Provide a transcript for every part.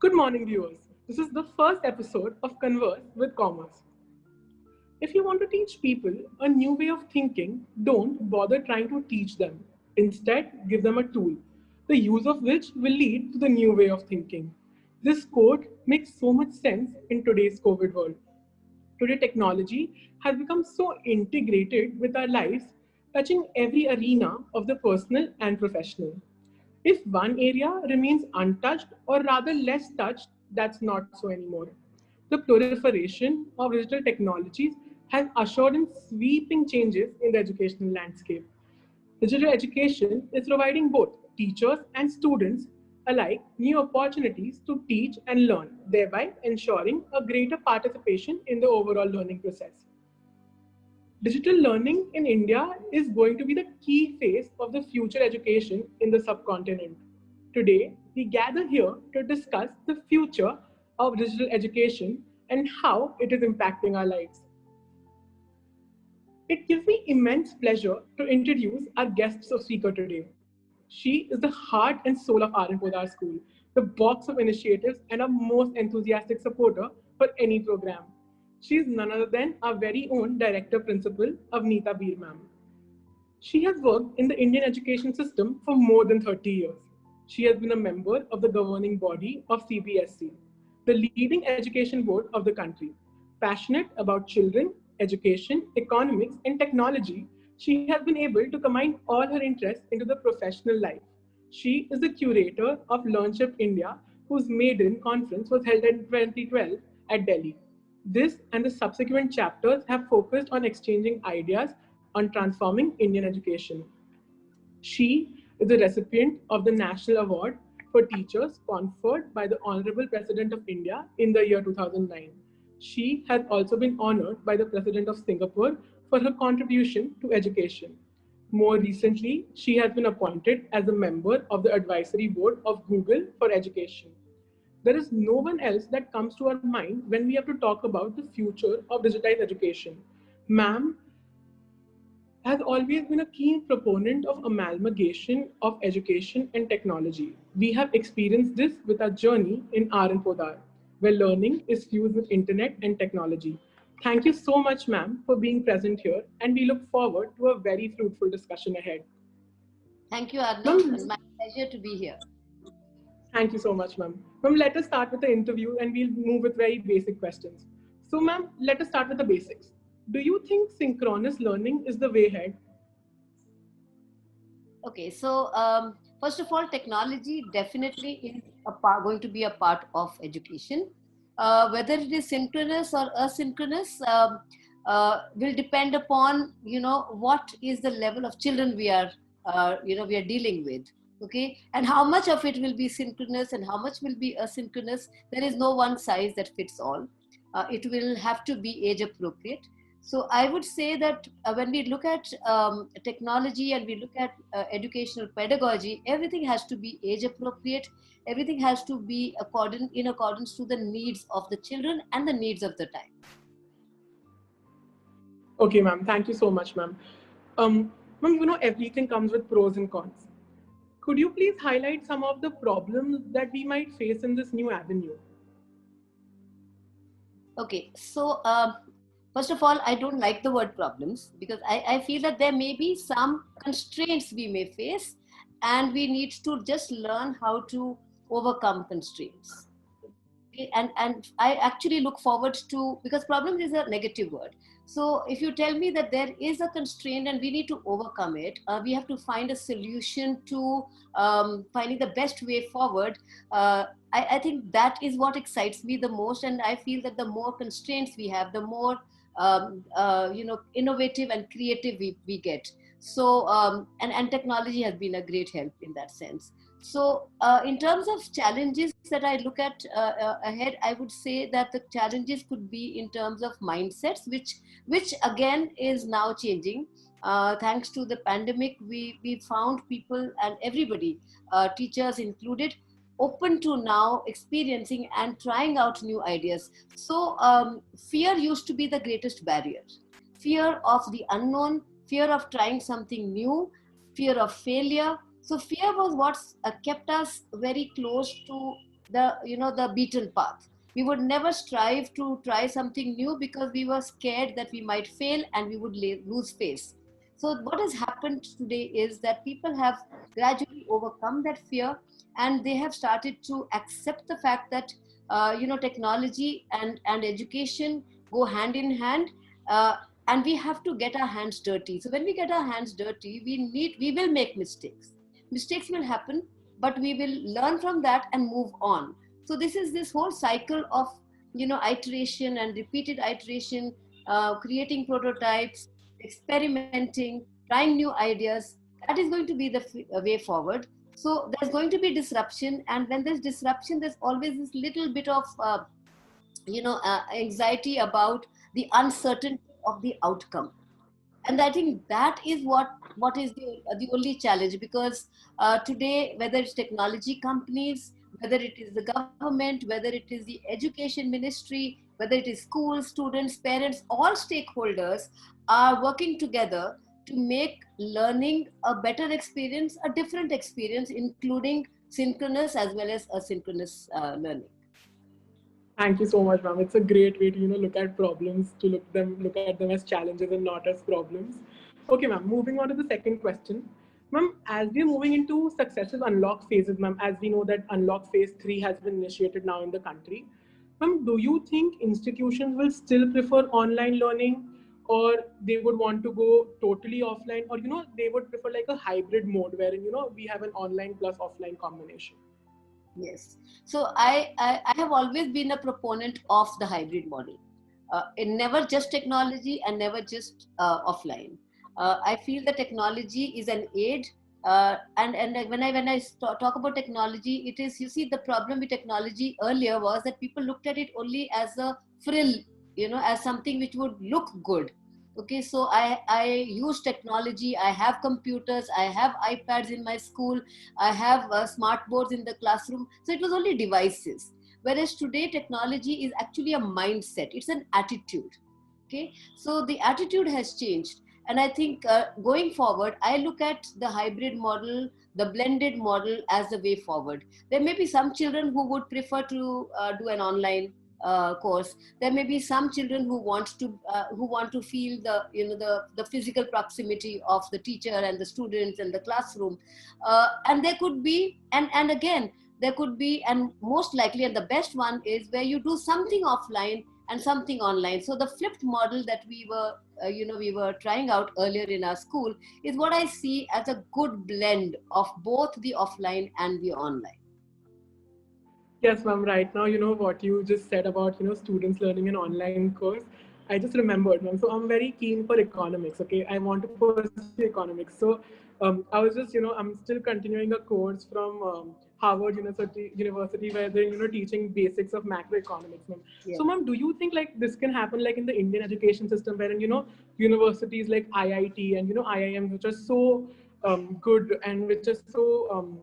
Good morning, viewers. This is the first episode of Converse with Commerce. If you want to teach people a new way of thinking, don't bother trying to teach them. Instead, give them a tool, the use of which will lead to the new way of thinking. This quote makes so much sense in today's COVID world. Today, technology has become so integrated with our lives, touching every arena of the personal and professional. If one area remains untouched or rather less touched, that's not so anymore. The proliferation of digital technologies has ushered in sweeping changes in the educational landscape. Digital education is providing both teachers and students alike new opportunities to teach and learn, thereby ensuring a greater participation in the overall learning process. Digital learning in India is going to be the key phase of the future education in the subcontinent. Today, we gather here to discuss the future of digital education and how it is impacting our lives. It gives me immense pleasure to introduce our guest speaker today. She is the heart and soul of R.N. Podar School, the box of initiatives and our most enthusiastic supporter for any program. She is none other than our very own Director Principal, Avnita Bir ma'am. She has worked in the Indian education system for more than 30 years. She has been a member of the governing body of CBSE, the leading education board of the country. Passionate about children, education, economics, and technology, she has been able to combine all her interests into the professional life. She is the curator of LearnShip India, whose maiden conference was held in 2012 at Delhi. This and the subsequent chapters have focused on exchanging ideas on transforming Indian education. She is the recipient of the National Award for Teachers conferred by the Honorable President of India in the year 2009. She has also been honored by the President of Singapore for her contribution to education. More recently, she has been appointed as a member of the Advisory Board of Google for Education. There is no one else that comes to our mind when we have to talk about the future of digitized education. Ma'am has always been a keen proponent of amalgamation of education and technology. We have experienced this with our journey in R&N Podar, where learning is fused with internet and technology. Thank you so much, ma'am, for being present here, and we look forward to a very fruitful discussion ahead. Thank you, Arnav. It's my pleasure to be here. Thank you so much, ma'am. Ma'am, let us start with the interview and we'll move with very basic questions. So, ma'am, let us start with the basics. Do you think synchronous learning is the way ahead? Okay, so first of all, technology definitely is going to be a part of education. Whether it is synchronous or asynchronous will depend upon what is the level of children we are we are dealing with. Okay, and how much of it will be synchronous and how much will be asynchronous. There is no one size that fits all. It will have to be age appropriate. So I would say that when we look at technology and we look at educational pedagogy, everything has to be age appropriate. Everything has to be in accordance to the needs of the children and the needs of the time. Okay, ma'am. Thank you so much, ma'am. Ma'am, everything comes with pros and cons. Could you please highlight some of the problems that we might face in this new avenue? Okay, so first of all, I don't like the word problems because I feel that there may be some constraints we may face and we need to just learn how to overcome constraints. Okay? And I actually look forward to, because problem is a negative word. So if you tell me that there is a constraint and we need to overcome it, we have to find a solution to finding the best way forward. I think that is what excites me the most. And I feel that the more constraints we have, the more innovative and creative we get. So, and technology has been a great help in that sense. So in terms of challenges that I look at ahead, I would say that the challenges could be in terms of mindsets, which again is now changing. Thanks to the pandemic, we found people and everybody, teachers included, open to now experiencing and trying out new ideas. So fear used to be the greatest barrier. Fear of the unknown, fear of trying something new, fear of failure. So fear was what kept us very close to the beaten path. We would never strive to try something new because we were scared that we might fail and we would lose face. So what has happened today is that people have gradually overcome that fear, and they have started to accept the fact that technology and education go hand in hand. And we have to get our hands dirty. So when we get our hands dirty, we will make mistakes will happen, but we will learn from that and move on. So this is this whole cycle of iteration and repeated iteration, creating prototypes, experimenting, trying new ideas. That is going to be the way forward. So there's going to be disruption, and when there's disruption, there's always this little bit of anxiety about the uncertainty of the outcome. And I think that is what is the only challenge, because today, whether it's technology companies, whether it is the government, whether it is the education ministry, whether it is schools, students, parents, all stakeholders are working together to make learning a better experience, a different experience, including synchronous as well as asynchronous learning. Thank you so much, ma'am. It's a great way to look at problems, to look at them as challenges and not as problems. Okay, ma'am. Moving on to the second question, ma'am. As we're moving into successive unlock phases, ma'am, as we know that unlock phase 3 has been initiated now in the country, ma'am, do you think institutions will still prefer online learning, or they would want to go totally offline, or they would prefer like a hybrid mode wherein we have an online plus offline combination? Yes. So I have always been a proponent of the hybrid model. In never just technology and never just offline. I feel that technology is an aid. And when I talk about technology, it is, you see, the problem with technology earlier was that people looked at it only as a frill, as something which would look good. Okay, so I use technology. I have computers, I have iPads in my school, I have smart boards in the classroom. So it was only devices. Whereas today, technology is actually a mindset. It's an attitude. Okay, so the attitude has changed. And I think going forward, I look at the hybrid model, the blended model as the way forward. There may be some children who would prefer to do an online course. There may be some children who want to feel the physical proximity of the teacher and the students and the classroom. And there could be, and again, there could be, and most likely, and the best one is where you do something offline and something online. So the flipped model that we were trying out earlier in our school is what I see as a good blend of both the offline and the online. Yes, ma'am. Right now, what you just said about students learning an online course, I just remembered, ma'am. So I'm very keen for economics. Okay, I want to pursue economics. So I was just I'm still continuing a course from Harvard University where they're teaching basics of macroeconomics, ma'am. Yeah. So, ma'am, do you think like this can happen like in the Indian education system, wherein universities like IIT and IIM, which are so good and which are so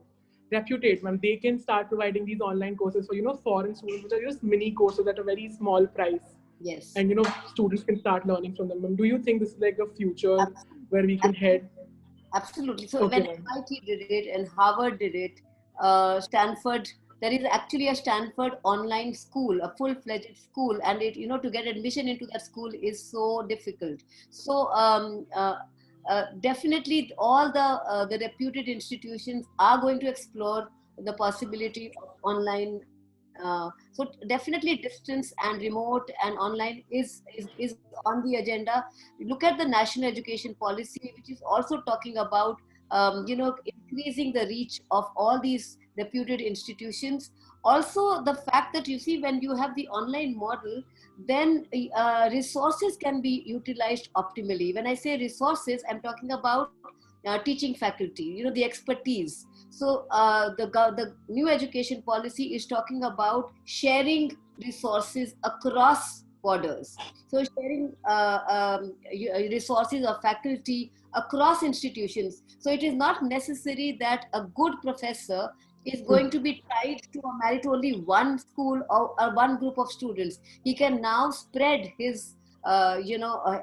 reputed, ma'am, they can start providing these online courses for foreign students, which are just mini courses at a very small price. Yes. And students can start learning from them, ma'am. Do you think this is like a future Absolutely. where we can head? Absolutely. So Okay, when ma'am. MIT did it and Harvard did it, Stanford, there is actually a Stanford online school, a full-fledged school, and it to get admission into that school is so difficult. So definitely, all the reputed institutions are going to explore the possibility of online. So definitely, distance and remote and online is on the agenda. Look at the national education policy, which is also talking about increasing the reach of all these reputed institutions. Also, the fact that you see, when you have the online model, then resources can be utilized optimally. When I say resources, I'm talking about teaching faculty, the expertise. So the new education policy is talking about sharing resources across borders. So sharing resources of faculty across institutions. So it is not necessary that a good professor is going to be tied to or married to only one school or one group of students. He can now spread his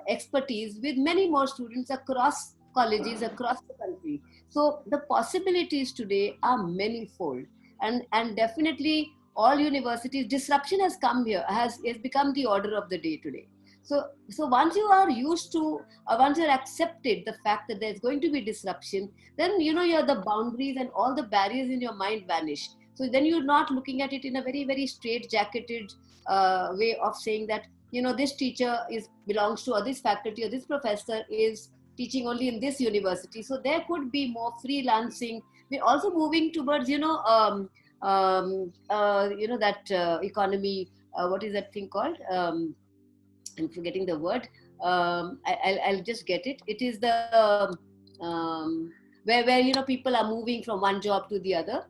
expertise with many more students across colleges across the country. So the possibilities today are manifold, and definitely all universities, disruption has come here, has become the order of the day today. So once you are used to, once you're accepted the fact that there's going to be disruption, then the boundaries and all the barriers in your mind vanish. So then you're not looking at it in a very, very straight-jacketed way of saying that, this teacher belongs to, or this faculty, or this professor is teaching only in this university. So there could be more freelancing. We're also moving towards, that economy, what is that thing called? I'm forgetting the word. I'll just get it. It is the where people are moving from one job to the other.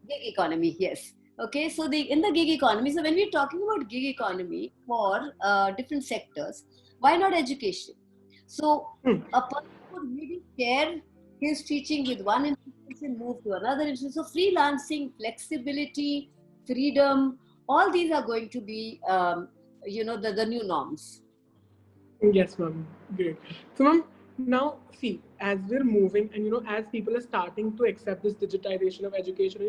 Gig economy, yes. Okay, so in the gig economy. So when we're talking about gig economy for different sectors, why not education? So a person would maybe share his teaching with one institution, move to another institution. So freelancing, flexibility, freedom, all these are going to be, the new norms. Yes, ma'am. Great. So, ma'am, now see, as we're moving and, as people are starting to accept this digitization of education,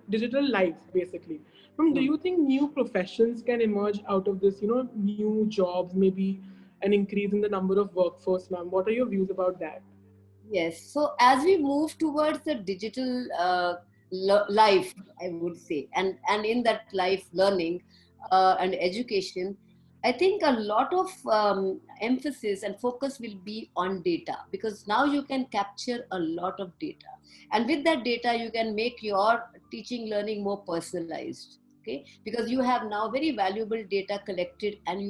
digital life, basically. Ma'am, do you think new professions can emerge out of this, new jobs, maybe an increase in the number of workforce, ma'am? What are your views about that? Yes. So as we move towards the digital life, I would say, and in that life, learning and education, I think a lot of emphasis and focus will be on data, because now you can capture a lot of data, and with that data you can make your teaching learning more personalized. Okay, because you have now very valuable data collected, and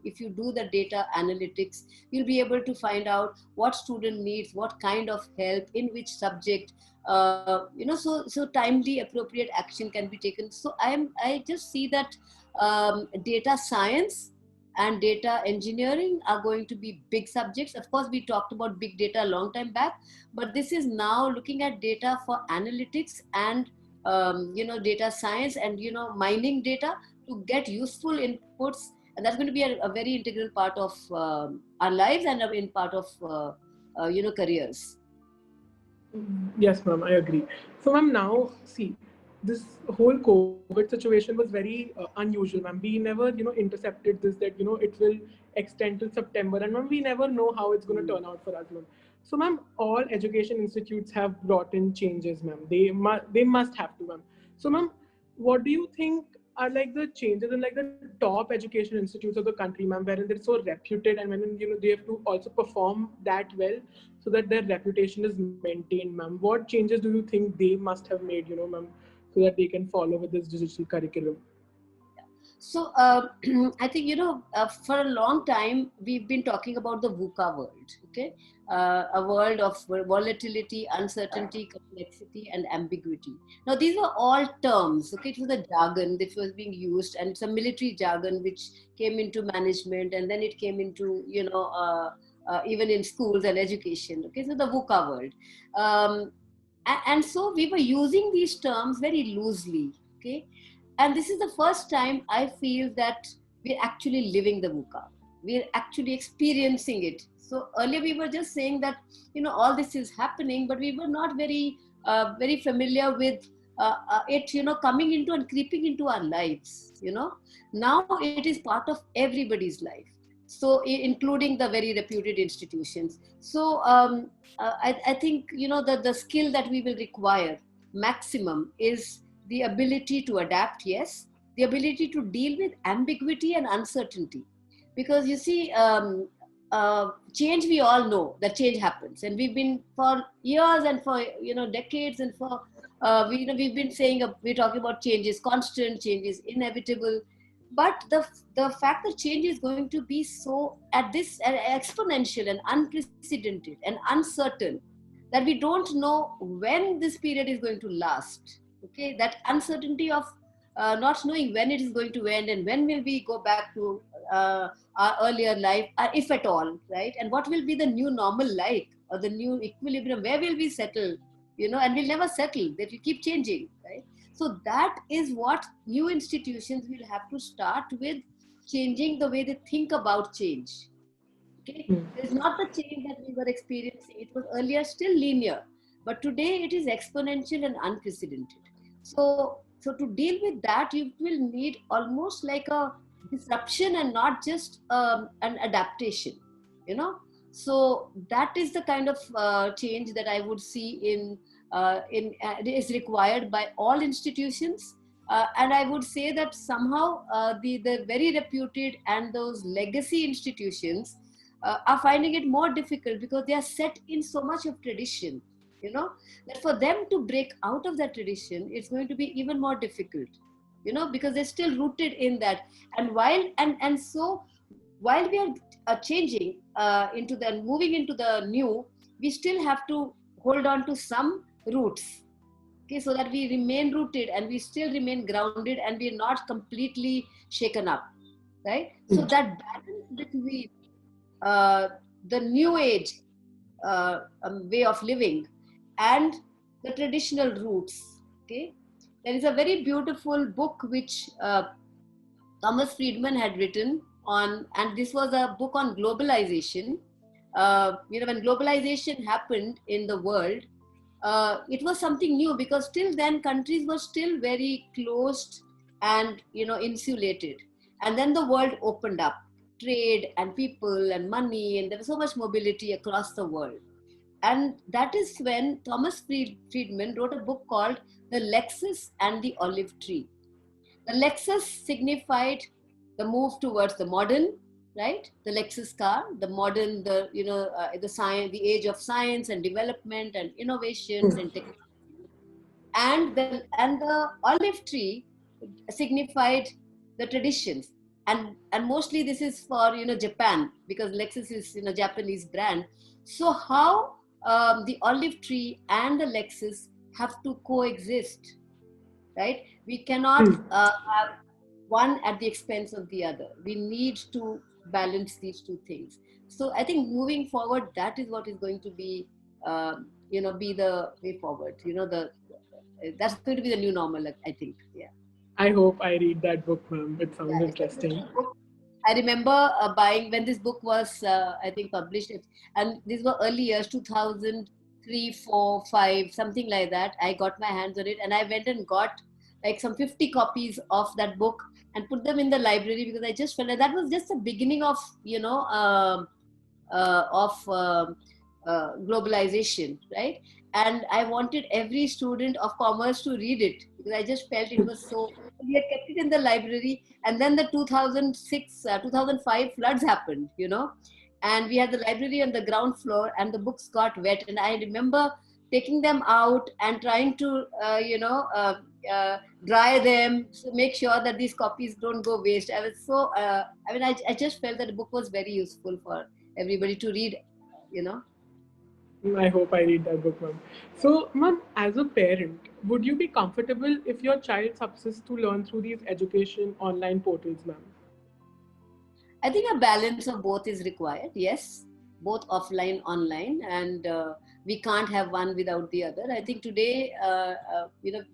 if you do the data analytics, you'll be able to find out what student needs, what kind of help, in which subject, so timely, appropriate action can be taken. So I just see that data science and data engineering are going to be big subjects. Of course, we talked about big data a long time back, but this is now looking at data for analytics and data science and mining data to get useful inputs, and that's going to be a very integral part of our lives and in part of careers. Yes, ma'am, I agree. So, ma'am, now see, this whole COVID situation was very unusual, ma'am. We never, intercepted this that it will extend till September, and ma'am, we never know how it's going to turn out for us, ma'am. So, ma'am, all education institutes have brought in changes, ma'am. They must have to, ma'am. So, ma'am, what do you think are like the changes in like the top education institutes of the country, ma'am, wherein they're so reputed and when they have to also perform that well so that their reputation is maintained, ma'am? What changes do you think they must have made, ma'am, so that they can follow with this digital curriculum? So I think, for a long time, we've been talking about the VUCA world, okay? A world of volatility, uncertainty, complexity, and ambiguity. Now, these were all terms, okay? It was a jargon that was being used, and some military jargon which came into management, and then it came into, even in schools and education, okay? So the VUCA world. And so we were using these terms very loosely, okay? And this is the first time I feel that we're actually living the VUCA. We're actually experiencing it. So earlier we were just saying that, all this is happening, but we were not very, very familiar with it, coming into and creeping into our lives, Now it is part of everybody's life. So including the very reputed institutions. So I think, the skill that we will require maximum is the ability to adapt, yes, the ability to deal with ambiguity and uncertainty. Because you see, change, we all know that change happens. And we've been for years and for, decades and for, we've been saying, we're talking about change is constant, change is inevitable. But the fact that change is going to be so at this exponential and unprecedented and uncertain that we don't know when this period is going to last. Okay, that uncertainty of not knowing when it is going to end and when will we go back to our earlier life, if at all, right? And what will be the new normal like, or the new equilibrium? Where will we settle? And we'll never settle. That will keep changing, right? So that is what new institutions will have to start with, changing the way they think about change. Okay, it's not the change that we were experiencing. It was earlier still linear, but today it is exponential and unprecedented. So to deal with that, you will need almost like a disruption and not just an adaptation, you know. So that is the kind of change that I would see is required by all institutions. And I would say that somehow the very reputed and those legacy institutions are finding it more difficult because they are set in so much of tradition, you know, that for them to break out of that tradition, it's going to be even more difficult, you know, because they're still rooted in that. And while we are changing into the moving into the new, we still have to hold on to some roots, okay, so that we remain rooted and we still remain grounded and we're not completely shaken up, right? So that balance between uh, the new age way of living and the traditional roots, okay. There is a very beautiful book which Thomas Friedman had written on, and this was a book on globalization. When globalization happened in the world, it was something new because till then countries were still very closed and, you know, insulated. And then the world opened up, trade and people and money, and there was so much mobility across the world. And that is when Thomas Friedman wrote a book called The Lexus and the Olive Tree. The Lexus signified the move towards the modern, right? The Lexus car, the modern, the science, the age of science and development and innovations and technology. And the olive tree signified the traditions. And mostly this is for, you know, Japan, because Lexus is, you know, Japanese brand. So how the olive tree and the Lexus have to coexist, right? We cannot have one at the expense of the other. We need to balance these two things. So I think moving forward, that is what is going to be, be the way forward. You know, that's going to be the new normal, I think. Yeah. I hope I read that book, ma'am. It sounds Yeah, interesting. I remember buying when this book was, I think, published, and these were early years, 2003, 4, 5, something like that. I got my hands on it, and I went and got like some 50 copies of that book and put them in the library because I just felt like that was just the beginning of, globalization, right? And I wanted every student of commerce to read it because I just felt it was so. We had kept it in the library, and then the 2006, 2005 floods happened, you know, and we had the library on the ground floor, and the books got wet. And I remember taking them out and trying to, dry them to make sure that these copies don't go waste. I was so, I just felt that the book was very useful for everybody to read, you know. I hope I read that book, ma'am. So, ma'am, as a parent, would you be comfortable if your child subsists to learn through these education online portals, ma'am? I think a balance of both is required. Yes, both offline, online, and we can't have one without the other. I think today,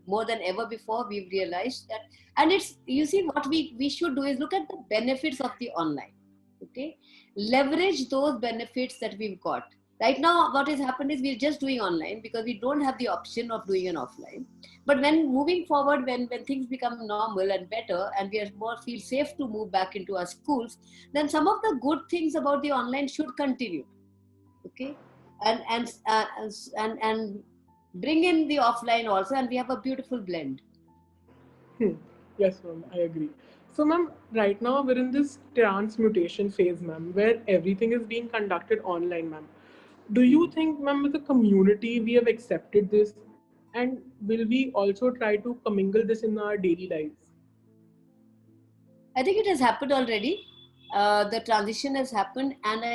more than ever before, we've realized that, and it's, you see, what we should do is look at the benefits of the online. Okay, leverage those benefits that we've got. Right now, what has happened is we're just doing online because we don't have the option of doing an offline. But when moving forward, when things become normal and better, and we are more feel safe to move back into our schools, then some of the good things about the online should continue. Okay, and bring in the offline also, and we have a beautiful blend. Hmm. Yes, ma'am, I agree. So, ma'am, right now we're in this transmutation phase, ma'am, where everything is being conducted online, ma'am. Do you think, ma'am, as a community, we have accepted this? And will we also try to commingle this in our daily lives? I think it has happened already. The transition has happened, and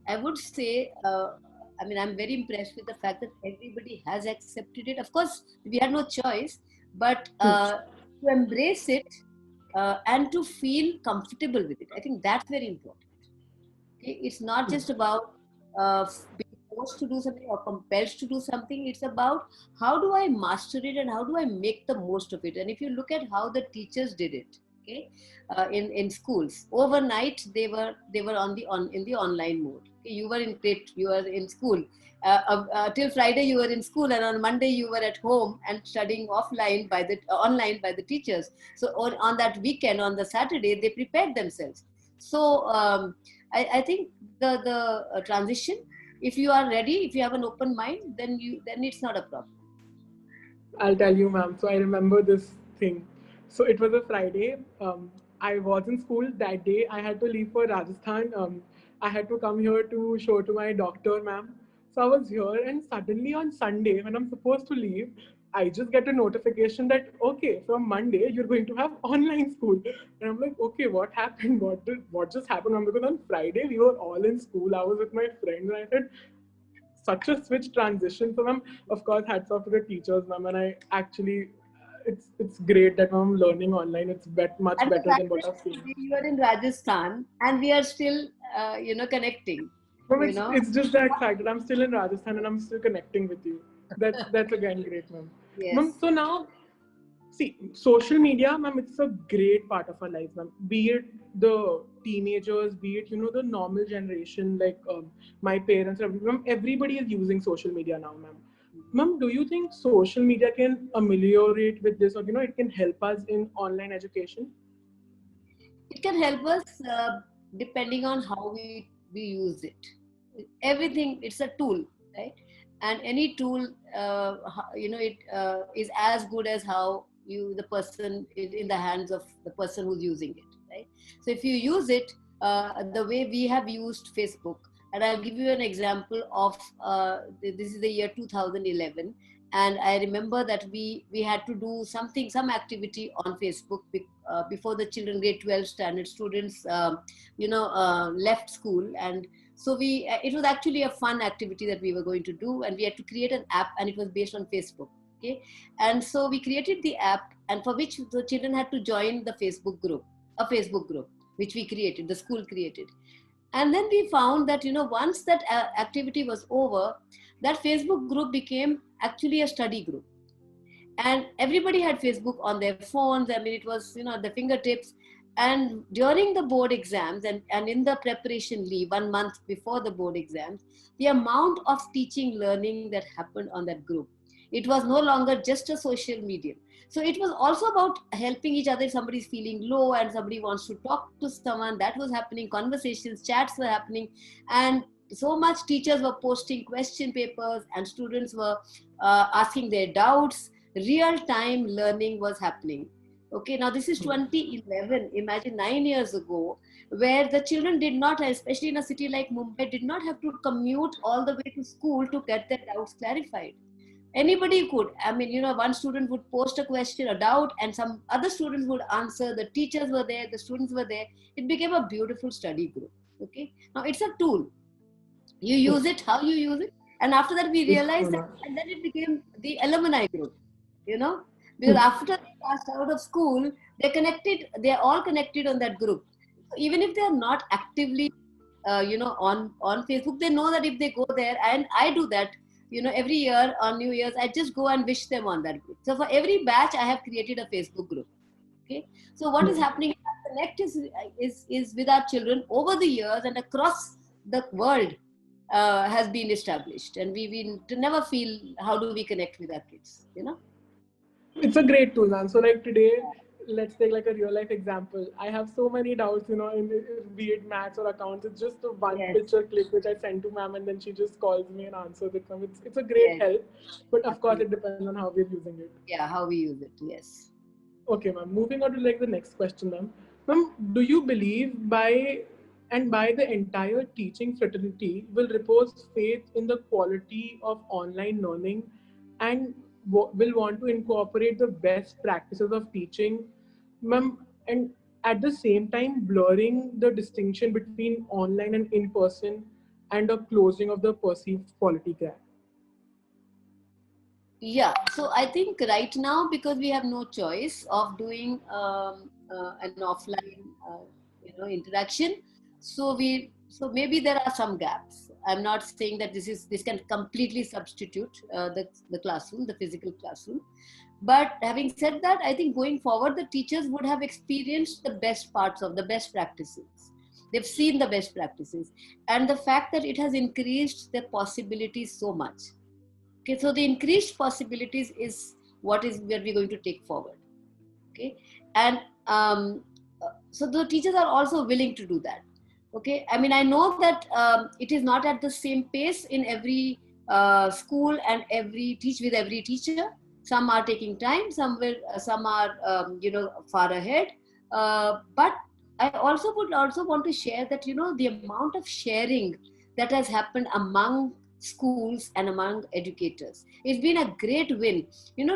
I would say, I'm very impressed with the fact that everybody has accepted it. Of course, we had no choice, but to embrace it and to feel comfortable with it. I think that's very important. Okay? It's not just about being forced to do something or compelled to do something. It's about how do I master it and how do I make the most of it. And if you look at how the teachers did it, okay, in schools, overnight they were in the online mode. You were in school. Till Friday you were in school, and on Monday you were at home and studying online by the teachers. So on that weekend, on the Saturday, they prepared themselves. So I think the transition, if you are ready, if you have an open mind, then it's not a problem. I'll tell you, ma'am. So I remember this thing. So it was a Friday. I was in school that day. I had to leave for Rajasthan. I had to come here to show to my doctor, ma'am. So I was here, and suddenly on Sunday, when I'm supposed to leave, I just get a notification that okay, from Monday you're going to have online school. And I'm like, okay, what happened? What just happened, ma'am? Because on Friday we were all in school. I was with my friends, and I said, such a switch transition. So, ma'am, of course, hats off to the teachers, ma'am. And I actually, it's great that I'm learning online. It's much And the better fact than what that I've seen. you are in Rajasthan and we are still, connecting. Ma'am, You know. it's just that fact that I'm still in Rajasthan and I'm still connecting with you. That's again great, ma'am. Ma'am, Yes. so now, see, social media, ma'am, it's a great part of our lives, ma'am. Be it the teenagers, be it the normal generation, like my parents, ma'am, everybody is using social media now, ma'am. Ma'am, do you think social media can ameliorate with this, or it can help us in online education? It can help us depending on how we use it. Everything, it's a tool, right? And any tool, it is as good as how the person is in the hands of the person who's using it, right? So if you use it the way we have used Facebook, and I'll give you an example of this is the year 2011, and I remember that we had to do some activity on Facebook before the children, grade 12 standard students, left school. And so it was actually a fun activity that we were going to do, and we had to create an app, and it was based on Facebook. Okay, and so we created the app, and for which the children had to join the a Facebook group, which we created, the school created. And then we found that once that activity was over, that Facebook group became actually a study group, and everybody had Facebook on their phones. I mean, it was at the fingertips. And during the board exams and in the preparation leave 1 month before the board exams, the amount of teaching learning that happened on that group, it was no longer just a social medium. So it was also about helping each other. If somebody's feeling low and somebody wants to talk to someone, that was happening. Conversations, chats were happening. And so much teachers were posting question papers, and students were asking their doubts. Real time learning was happening. Okay, now this is 2011. Imagine 9 years ago, where the children did not, especially in a city like Mumbai, did not have to commute all the way to school to get their doubts clarified. Anybody could. I mean, one student would post a question, a doubt, and some other students would answer. The teachers were there, the students were there. It became a beautiful study group. Okay, now it's a tool. You use it, how you use it. And after that, we realized that, and then it became the alumni group, because after they passed out of school, they're all connected on that group. So even if they're not actively, on Facebook, they know that if they go there, and I do that, every year on New Year's, I just go and wish them on that group. So for every batch, I have created a Facebook group. Okay. So what is happening, connect is with our children over the years and across the world. Has been established, and we never feel how do we connect with our kids. It's a great tool, man. So like today, let's take like a real life example. I have so many doubts, in be it maths or accounts. It's just a one Yes. picture click which I send to ma'am, and then she just calls me and answers it. It's a great Yes. help, but of course Absolutely. it depends on how we're using it. Yeah, how we use it. Yes. Okay, ma'am. Moving on to like the next question, ma'am. Ma'am, do you believe by the entire teaching fraternity will repose faith in the quality of online learning, and will want to incorporate the best practices of teaching, ma'am, and at the same time blurring the distinction between online and in person, and a closing of the perceived quality gap? Yeah, so I think right now, because we have no choice of doing an offline, interaction, so maybe there are some gaps. I'm not saying that this can completely substitute the classroom, the physical classroom. But having said that, I think going forward, the teachers would have experienced the best parts of the best practices. They've seen the best practices, and the fact that it has increased their possibilities so much. Okay, so the increased possibilities is what is where we're going to take forward. Okay, and so the teachers are also willing to do that. Okay, I mean, I know that it is not at the same pace in every school and with every teacher. Some are taking time, some are far ahead, but I also would also want to share that the amount of sharing that has happened among schools and among educators, it's been a great win.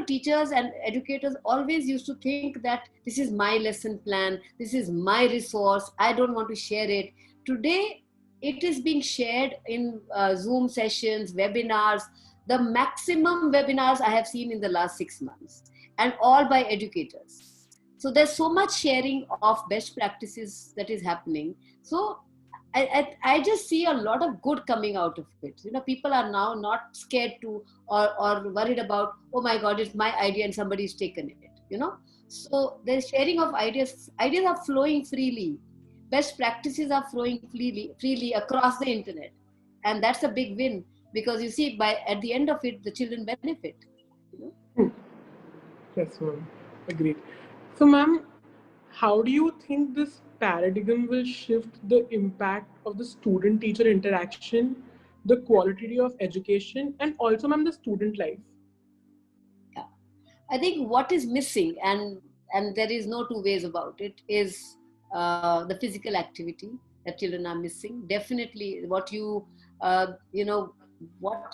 Teachers and educators always used to think that this is my lesson plan, this is my resource, I don't want to share it. Today it is being shared in Zoom sessions, webinars, the maximum webinars I have seen in the last 6 months, and all by educators. So there's so much sharing of best practices that is happening. So I just see a lot of good coming out of it. People are now not scared to or worried about, oh my God, it's my idea and somebody's taken it. So there's sharing of ideas. Ideas are flowing freely. Best practices are flowing freely across the internet, and that's a big win, because you see, at the end of it, the children benefit. Yes, ma'am. Agreed. So, ma'am, how do you think this paradigm will shift the impact of the student-teacher interaction, the quality of education, and also, ma'am, the student life? Yeah. I think what is missing, and there is no two ways about it, is the physical activity that children are missing. Definitely, what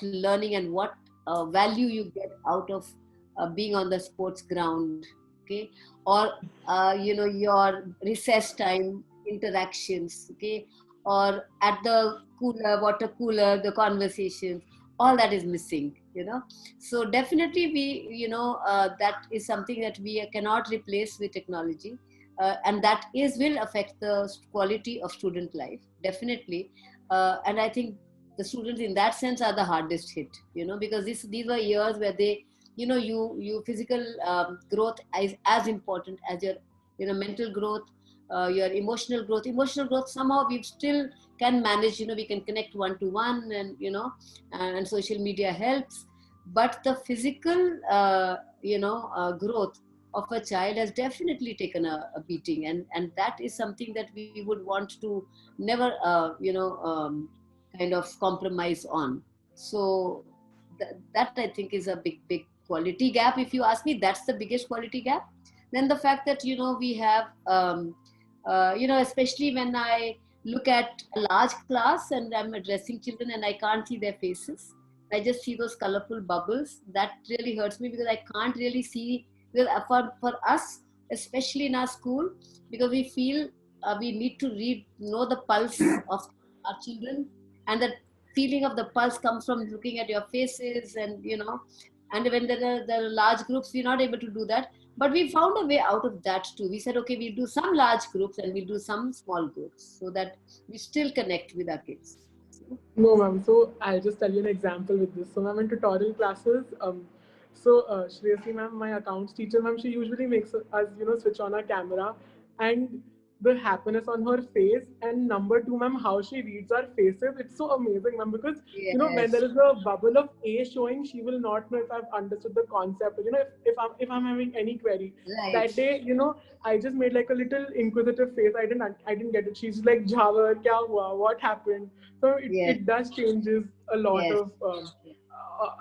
learning and what value you get out of being on the sports ground, okay, or your recess time interactions, okay, or at the water cooler, the conversations, all that is missing. So definitely that is something that we cannot replace with technology, and that will affect the quality of student life, definitely. And I think the students in that sense are the hardest hit, because these were years where they, you physical growth is as important as your mental growth, your emotional growth somehow we still can manage. We can connect one to one, and social media helps, but the physical growth of a child has definitely taken a beating, and that is something that we would want to never kind of compromise on. So that I think is a big quality gap. If you ask me, that's the biggest quality gap. Then the fact that we have especially when I look at a large class and I'm addressing children and I can't see their faces, I just see those colorful bubbles. That really hurts me, because I can't really see. Because for us, especially in our school, because we feel we need to know the pulse of our children, and that feeling of the pulse comes from looking at your faces, and when there are large groups, we're not able to do that. But we found a way out of that too. We said, okay, we'll do some large groups and we'll do some small groups, so that we still connect with our kids. No, ma'am. So I'll just tell you an example with this. So, ma'am, in tutorial classes, Shreyasi, ma'am, my accounts teacher, ma'am, she usually makes us, switch on our camera, and the happiness on her face. And number two, ma'am, how she reads our faces. It's so amazing, ma'am, because, when Yes. there is a bubble of A showing, she will not know if I've understood the concept. If I'm having any query. Right. That day, I just made like a little inquisitive face. I didn't get it. She's like, Jhavar, kya hua? What happened? So Yes. it does changes a lot Yes. of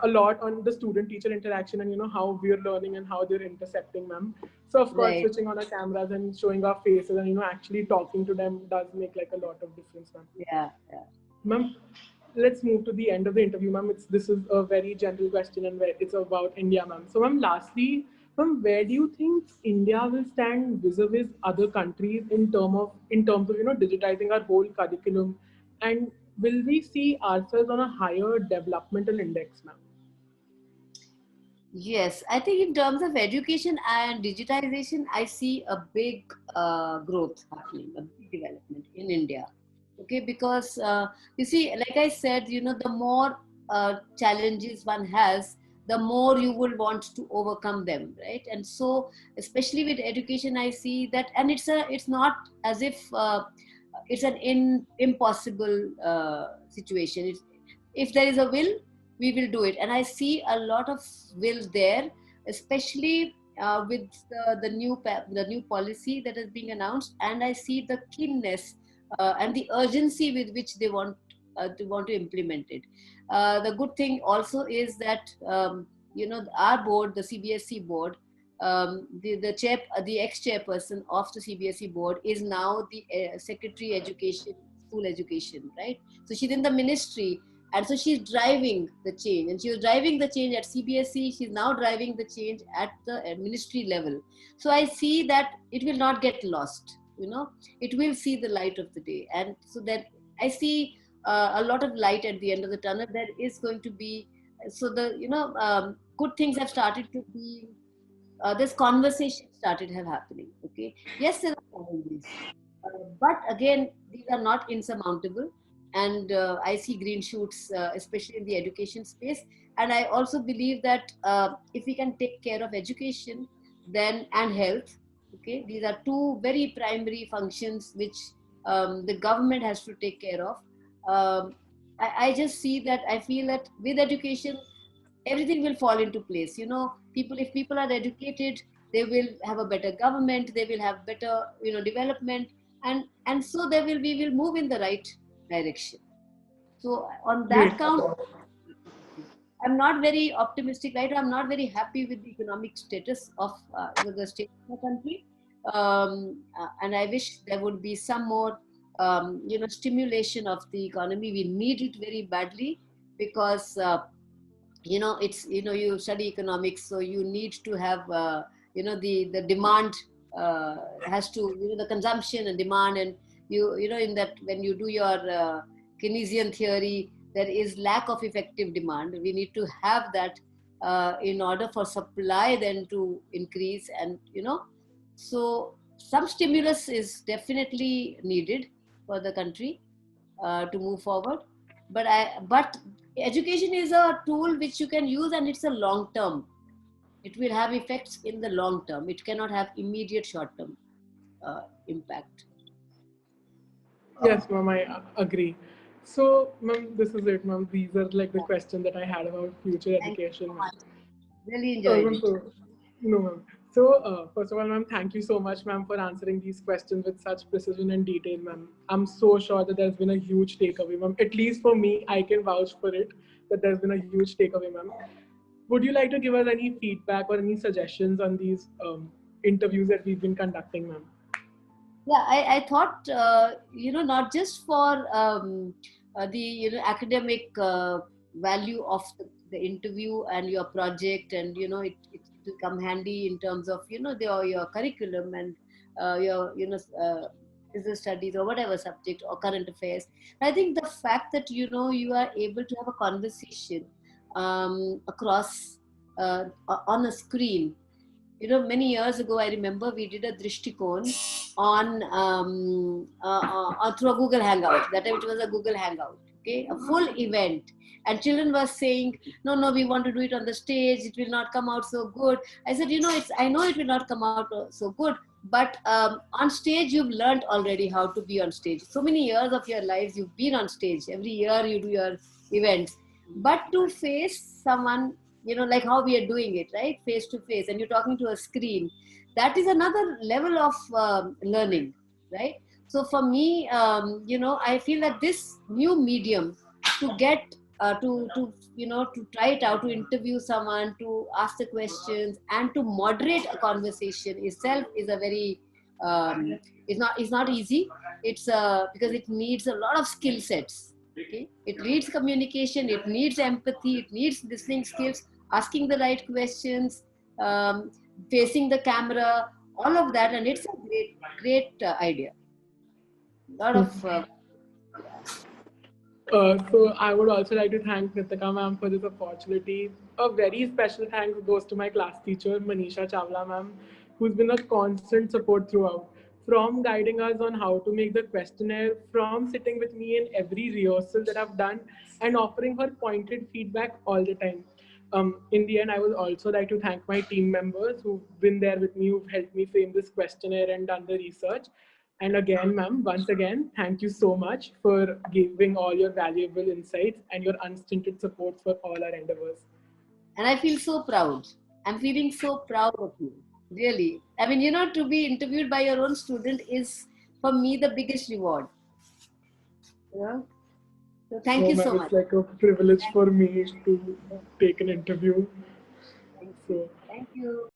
a lot on the student-teacher interaction, and how we're learning and how they're intercepting them. So of course, Right. switching on our cameras and showing our faces and actually talking to them does make like a lot of difference, ma'am. Yeah. Yeah. Ma'am, let's move to the end of the interview, ma'am. This is a very general question, and it's about India, ma'am. So, ma'am, lastly, ma'am, where do you think India will stand vis-a-vis other countries in terms of digitizing our whole curriculum, and will we see ourselves on a higher developmental index, ma'am? Yes, I think in terms of education and digitization, I see a big growth happening, a big development in India. Okay, because you see, like I said, the more challenges one has, the more you will want to overcome them, right? And so, especially with education, I see that, and it's not as if it's an impossible situation. If there is a will, we will do it, and I see a lot of will there, especially with the new policy that is being announced, and I see the keenness and the urgency with which they want to implement it. The good thing also is that our board, the CBSE board, the ex-chairperson of the CBSE board is now the Secretary Education, School Education, right? So she's in the ministry, and so she's driving the change, and she was driving the change at CBSE. She's now driving the change at the ministry level. So I see that it will not get lost. It will see the light of the day, and so that I see a lot of light at the end of the tunnel. There is going to be, so the good things have started to be. This conversation started happening. Okay, yes, there are challenges, but again, these are not insurmountable, and I see green shoots, especially in the education space. And I also believe that if we can take care of education, then and health, okay, these are two very primary functions which the government has to take care of. I just see that, I feel that with education, everything will fall into place. If people are educated, they will have a better government, they will have better, development, and so we will move in the right direction. So on that Great. count, I'm not very optimistic, right? I'm not very happy with the economic status of the state of the country, and I wish there would be some more, stimulation of the economy. We need it very badly, because it's, you study economics, so you need to have the demand has to, the consumption and demand, and in that, when you do your Keynesian theory, there is lack of effective demand. We need to have that in order for supply then to increase, and so some stimulus is definitely needed for the country to move forward. But education is a tool which you can use, and it's a long term. It will have effects in the long term. It cannot have immediate short term impact. Yes, ma'am, I agree. So, ma'am, this is it, ma'am. These are like the questions that I had about future Thank you education, so ma'am. much. Really enjoyed Ma'am, it. no, ma'am. So, first of all, ma'am, thank you so much, ma'am, for answering these questions with such precision and detail, ma'am. I'm so sure that there's been a huge takeaway, ma'am. At least for me, I can vouch for it that there's been a huge takeaway, ma'am. Would you like to give us any feedback or any suggestions on these interviews that we've been conducting, ma'am? Yeah, I thought, not just for the academic value of the interview and your project, and it will come handy in terms of your curriculum and your business studies or whatever subject or current affairs. I think the fact that you are able to have a conversation across on a screen. Many years ago, I remember we did a Drishtikon through a Google Hangout. That time it was a Google Hangout, okay, a full event. And children were saying, no, we want to do it on the stage. It will not come out so good. I said, I know it will not come out so good, but on stage, you've learned already how to be on stage. So many years of your lives, you've been on stage. Every year you do your events. But to face someone, like how we are doing it, right? Face to face, and you're talking to a screen. That is another level of learning, right? So for me, I feel that this new medium to get to try it out, to interview someone, to ask the questions, and to moderate a conversation itself is a very it's not easy. It's because it needs a lot of skill sets. Okay, it needs communication, it needs empathy, it needs listening skills, asking the right questions, facing the camera, all of that, and it's a great idea. A lot of So I would also like to thank Nitika ma'am for this opportunity. A very special thanks goes to my class teacher, Manisha Chawla ma'am, who's been a constant support throughout. From guiding us on how to make the questionnaire, from sitting with me in every rehearsal that I've done, and offering her pointed feedback all the time. In the end, I would also like to thank my team members who've been there with me, who've helped me frame this questionnaire and done the research. And again, ma'am, once again, thank you so much for giving all your valuable insights and your unstinted support for all our endeavors. And I feel so proud. I'm feeling so proud of you. Really. I mean, to be interviewed by your own student is, for me, the biggest reward. So thank No, you so ma'am, much. it's like a privilege for me to take an interview. Thank you. So, Thank you.